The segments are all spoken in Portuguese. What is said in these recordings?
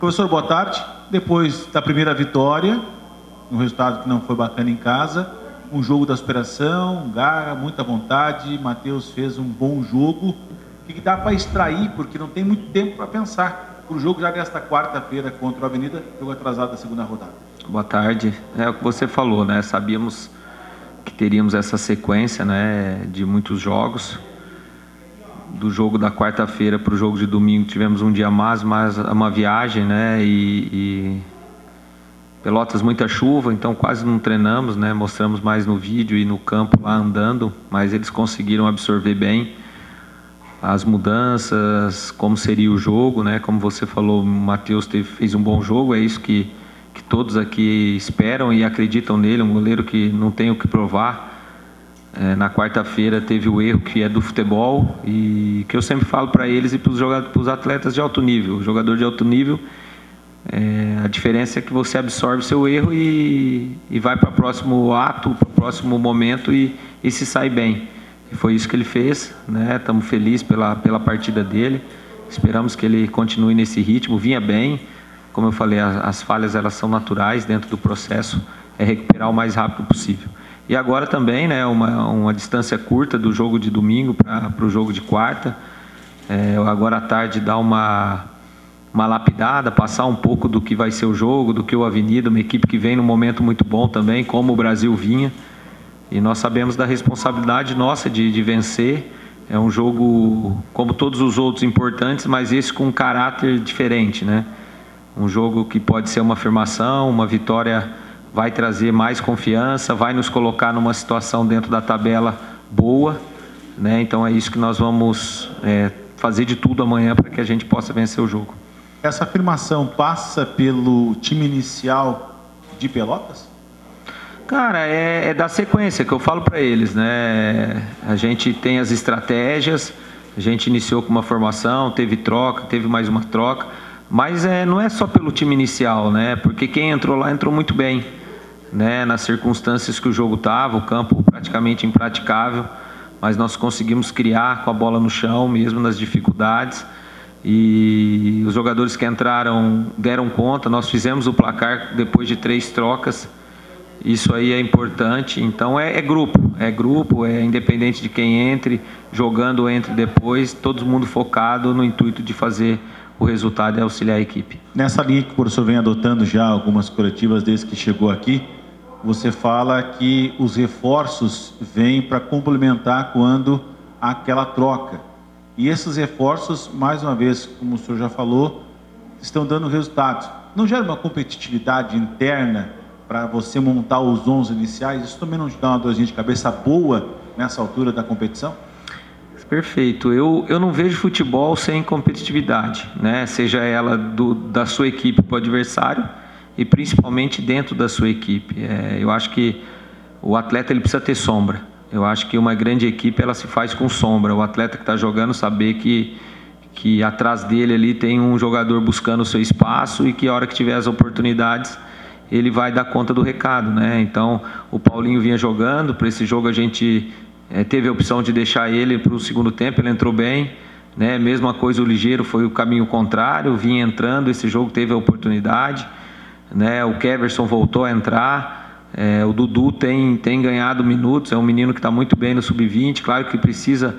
Professor, boa tarde. Depois da primeira vitória, um resultado que não foi bacana em casa, um jogo da superação, garra, muita vontade, Matheus fez um bom jogo. O que dá para extrair, porque não tem muito tempo para pensar, para o jogo já desta quarta-feira contra o Avenida, jogo atrasado da segunda rodada? Boa tarde. É o que você falou, né? Sabíamos que teríamos essa sequência, né, de muitos jogos. Do jogo da quarta-feira para o jogo de domingo tivemos um dia mais uma viagem, né, e Pelotas muita chuva, então quase não treinamos, né, mostramos mais no vídeo e no campo lá andando, mas eles conseguiram absorver bem as mudanças, como seria o jogo, né, como você falou, o Matheus fez um bom jogo, é isso que todos aqui esperam e acreditam nele, um goleiro que não tem o que provar. Na quarta-feira teve o erro que é do futebol e que eu sempre falo para eles e para os atletas de alto nível. O jogador de alto nível, a diferença é que você absorve seu erro e vai para o próximo ato, para o próximo momento e se sai bem. E foi isso que ele fez, né? Estamos felizes pela partida dele. Esperamos que ele continue nesse ritmo. Vinha bem, como eu falei, as falhas elas são naturais dentro do processo, é recuperar o mais rápido possível. E agora também, né, uma distância curta do jogo de domingo para o jogo de quarta. Agora à tarde dar uma lapidada, passar um pouco do que vai ser o jogo, do que o Avenida, uma equipe que vem num momento muito bom também, como o Brasil vinha. E nós sabemos da responsabilidade nossa de vencer. É um jogo, como todos os outros, importantes, mas esse com um caráter diferente, né? Um jogo que pode ser uma afirmação, uma vitória vai trazer mais confiança, vai nos colocar numa situação dentro da tabela boa, né? Então é isso que nós vamos fazer de tudo amanhã para que a gente possa vencer o jogo. Essa afirmação passa pelo time inicial de Pelotas? Cara, é da sequência que eu falo para eles, né? A gente tem as estratégias, a gente iniciou com uma formação, teve troca, teve mais uma troca, mas não é só pelo time inicial, né? Porque quem entrou lá entrou muito bem, né? Nas circunstâncias que o jogo estava, o campo praticamente impraticável, mas nós conseguimos criar com a bola no chão, mesmo nas dificuldades, e os jogadores que entraram deram conta. Nós fizemos o placar depois de 3 trocas, isso aí é importante. Então é grupo, é independente de quem entre, jogando ou entre depois, todo mundo focado no intuito de fazer o resultado e auxiliar a equipe. Nessa linha que o professor vem adotando já algumas coletivas desde que chegou aqui, você fala que os reforços vêm para complementar quando há aquela troca. E esses reforços, mais uma vez, como o senhor já falou, estão dando resultados. Não gera uma competitividade interna para você montar os 11 iniciais? Isso também não te dá uma dorzinha de cabeça boa nessa altura da competição? Perfeito. Eu não vejo futebol sem competitividade, né? Seja ela da sua equipe para o adversário e principalmente dentro da sua equipe. Eu acho que o atleta ele precisa ter sombra. Eu acho que uma grande equipe ela se faz com sombra. O atleta que está jogando saber que atrás dele ali tem um jogador buscando o seu espaço e que a hora que tiver as oportunidades ele vai dar conta do recado, né? Então o Paulinho vinha jogando, para esse jogo a gente teve a opção de deixar ele para o segundo tempo, ele entrou bem, né? Mesma coisa o Ligeiro, foi o caminho contrário, vinha entrando, esse jogo teve a oportunidade, né? O Keverson voltou a entrar, o Dudu tem ganhado minutos, é um menino que está muito bem no sub-20, claro que precisa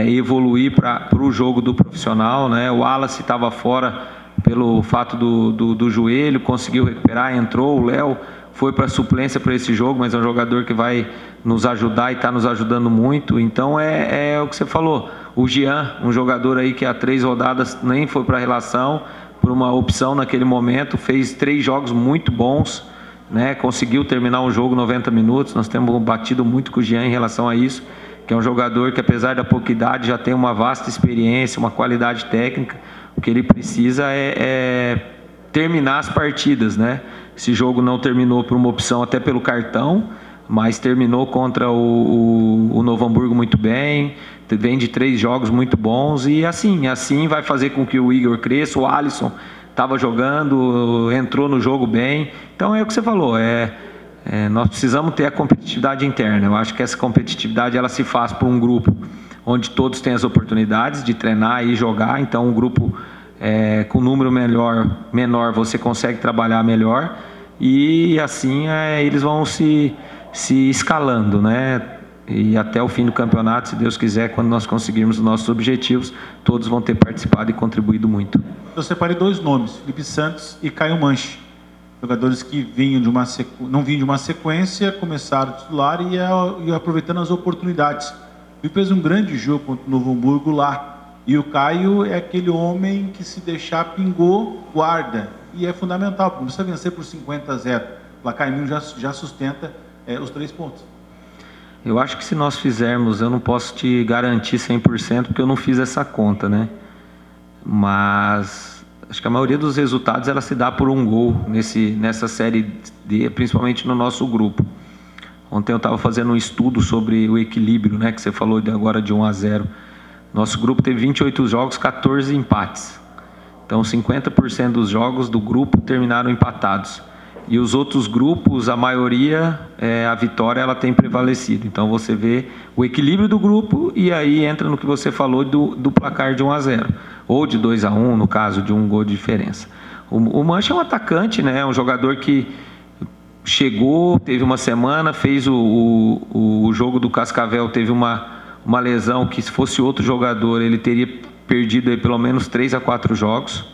evoluir para o jogo do profissional, né? O Wallace estava fora pelo fato do joelho, conseguiu recuperar, entrou, o Léo foi para a suplência para esse jogo, mas é um jogador que vai nos ajudar e está nos ajudando muito. Então é o que você falou, o Jean, um jogador aí que há 3 rodadas nem foi para a relação, por uma opção naquele momento, fez 3 jogos muito bons, né? Conseguiu terminar um jogo 90 minutos, nós temos batido muito com o Jean em relação a isso, que é um jogador que apesar da pouca idade já tem uma vasta experiência, uma qualidade técnica. O que ele precisa é terminar as partidas, né? Esse jogo não terminou por uma opção até pelo cartão, mas terminou contra o Novo Hamburgo muito bem, vem de 3 jogos muito bons e assim vai fazer com que o Igor cresça. O Alisson estava jogando, entrou no jogo bem. Então é o que você falou, nós precisamos ter a competitividade interna. Eu acho que essa competitividade ela se faz por um grupo onde todos têm as oportunidades de treinar e jogar. Então um grupo com número menor você consegue trabalhar melhor, e assim eles vão se escalando, né? E até o fim do campeonato, se Deus quiser, quando nós conseguirmos os nossos objetivos, todos vão ter participado e contribuído muito. Eu separei 2 nomes, Felipe Santos e Caio Manche, jogadores que não vinham de uma sequência, começaram a titular e aproveitando as oportunidades. Ele fez um grande jogo contra o Novo Hamburgo lá, e o Caio é aquele homem que, se deixar, pingou, guarda, e é fundamental, porque não precisa vencer por 50-0. O placar mínimo já sustenta os 3 pontos. Eu acho que se nós fizermos, eu não posso te garantir 100%, porque eu não fiz essa conta, né? Mas acho que a maioria dos resultados ela se dá por um gol nessa Série D, principalmente no nosso grupo. Ontem eu estava fazendo um estudo sobre o equilíbrio, né, que você falou agora de 1-0. Nosso grupo teve 28 jogos, 14 empates. Então 50% dos jogos do grupo terminaram empatados. E os outros grupos, a maioria, a vitória ela tem prevalecido. Então você vê o equilíbrio do grupo, e aí entra no que você falou do placar de 1-0. Ou de 2-1, no caso de um gol de diferença. O Manche é um atacante, né? Um jogador que chegou, teve uma semana, fez o jogo do Cascavel, teve uma lesão que, se fosse outro jogador, ele teria perdido aí pelo menos 3 a 4 jogos.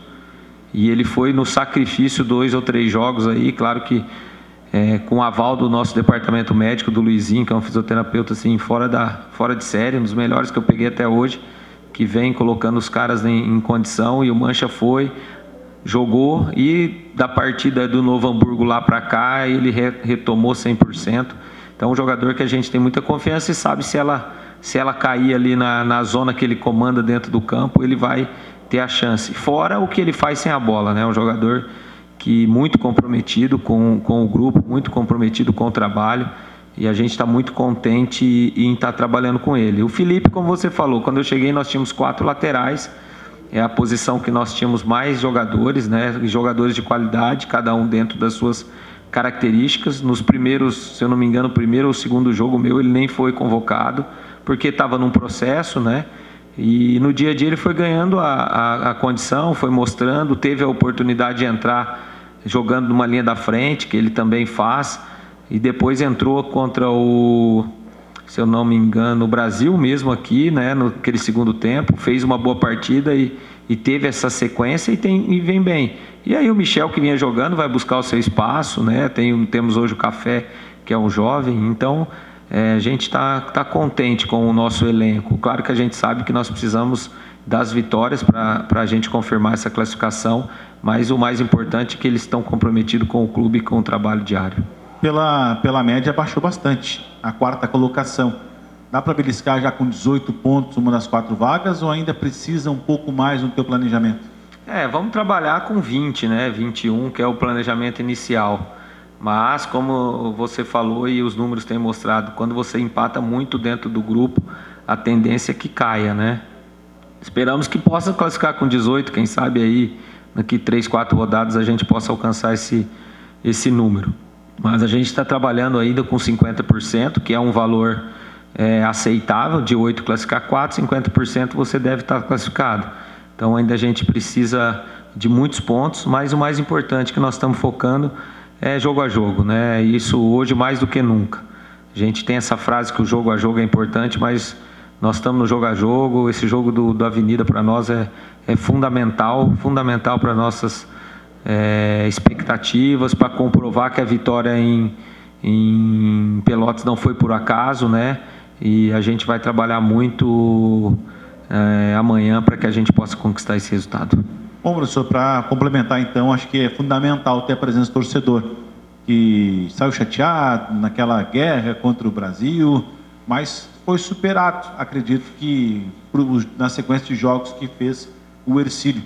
E ele foi no sacrifício 2 ou 3 jogos aí, claro que com o aval do nosso departamento médico, do Luizinho, que é um fisioterapeuta assim, fora de série, um dos melhores que eu peguei até hoje, que vem colocando os caras em condição. E o Mancha jogou, e da partida do Novo Hamburgo lá para cá, ele retomou 100%. Então, um jogador que a gente tem muita confiança, e sabe se ela cair ali na zona que ele comanda dentro do campo, ele vai ter a chance. Fora o que ele faz sem a bola, né? Um jogador que muito comprometido com o grupo, muito comprometido com o trabalho, e a gente está muito contente em estar trabalhando com ele. O Felipe, como você falou, quando eu cheguei nós tínhamos 4 laterais, é a posição que nós tínhamos mais jogadores, né? Jogadores de qualidade, cada um dentro das suas características. Nos primeiros, se eu não me engano, o primeiro ou segundo jogo meu, ele nem foi convocado, porque estava num processo, né? E no dia a dia ele foi ganhando a condição, foi mostrando, teve a oportunidade de entrar jogando numa linha da frente, que ele também faz, e depois entrou contra se eu não me engano, o Brasil mesmo aqui, né, naquele segundo tempo, fez uma boa partida e teve essa sequência e vem bem. E aí o Michel, que vinha jogando, vai buscar o seu espaço, né? Temos hoje o Café, que é um jovem, então a gente está contente com o nosso elenco. Claro que a gente sabe que nós precisamos das vitórias para a gente confirmar essa classificação, mas o mais importante é que eles estão comprometidos com o clube e com o trabalho diário. Pela média, baixou bastante a 4ª colocação. Dá para beliscar já com 18 pontos uma das 4 vagas, ou ainda precisa um pouco mais no teu planejamento? Vamos trabalhar com 20, né? 21, que é o planejamento inicial. Mas, como você falou e os números têm mostrado, quando você empata muito dentro do grupo, a tendência é que caia, né? Esperamos que possa classificar com 18, quem sabe aí daqui 3, 4 rodadas a gente possa alcançar esse número. Mas a gente está trabalhando ainda com 50%, que é um valor aceitável, de 8 classificar 4, 50% você deve estar classificado. Então ainda a gente precisa de muitos pontos, mas o mais importante que nós estamos focando é jogo a jogo, né? Isso hoje mais do que nunca. A gente tem essa frase que o jogo a jogo é importante, mas nós estamos no jogo a jogo. Esse jogo do Avenida para nós é fundamental para nossas expectativas, para comprovar que a vitória em Pelotas não foi por acaso, né? E a gente vai trabalhar muito amanhã para que a gente possa conquistar esse resultado. Bom, professor, para complementar então, acho que é fundamental ter a presença do torcedor, que saiu chateado naquela guerra contra o Brasil, mas foi superado, acredito que na sequência de jogos que fez o Hercílio.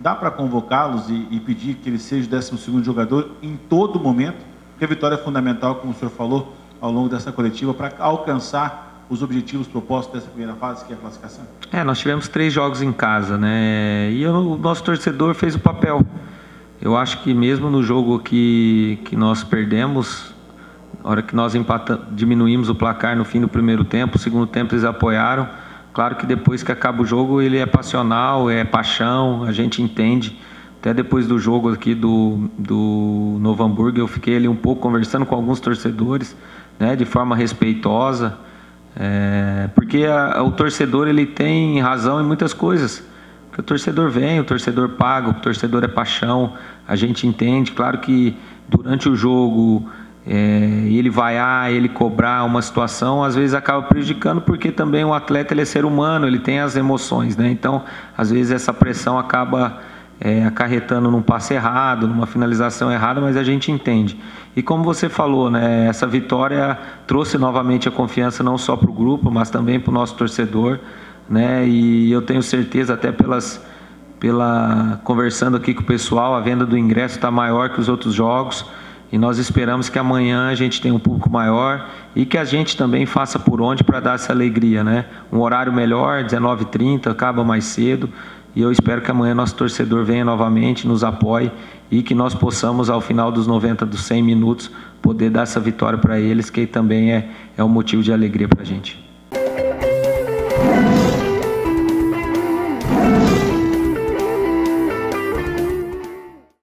Dá para convocá-los e pedir que ele seja o 12º jogador em todo momento, porque a vitória é fundamental, como o senhor falou, ao longo dessa coletiva, para alcançar os objetivos propostos dessa primeira fase, que é a classificação? Nós tivemos 3 jogos em casa, né? E o nosso torcedor fez o papel. Eu acho que mesmo no jogo que nós perdemos, na hora que nós diminuímos o placar no fim do primeiro tempo, o segundo tempo eles apoiaram. Claro que depois que acaba o jogo ele é passional, é paixão, a gente entende. Até depois do jogo aqui do Novo Hamburgo, eu fiquei ali um pouco conversando com alguns torcedores, né, de forma respeitosa, porque o torcedor ele tem razão em muitas coisas. Porque o torcedor vem, o torcedor paga, o torcedor é paixão, a gente entende. Claro que durante o jogo ele vaiar, ele cobrar uma situação, às vezes acaba prejudicando, porque também o atleta ele é ser humano, ele tem as emoções, né? Então, às vezes essa pressão acaba acarretando num passe errado, numa finalização errada, mas a gente entende. E como você falou, né, essa vitória trouxe novamente a confiança não só para o grupo, mas também para o nosso torcedor, né? E eu tenho certeza, até conversando aqui com o pessoal, a venda do ingresso está maior que os outros jogos, e nós esperamos que amanhã a gente tenha um público maior e que a gente também faça por onde para dar essa alegria, né? Um horário melhor, 19h30, acaba mais cedo, e eu espero que amanhã nosso torcedor venha novamente, nos apoie e que nós possamos, ao final dos 90, dos 100 minutos, poder dar essa vitória para eles, que também é um motivo de alegria para a gente.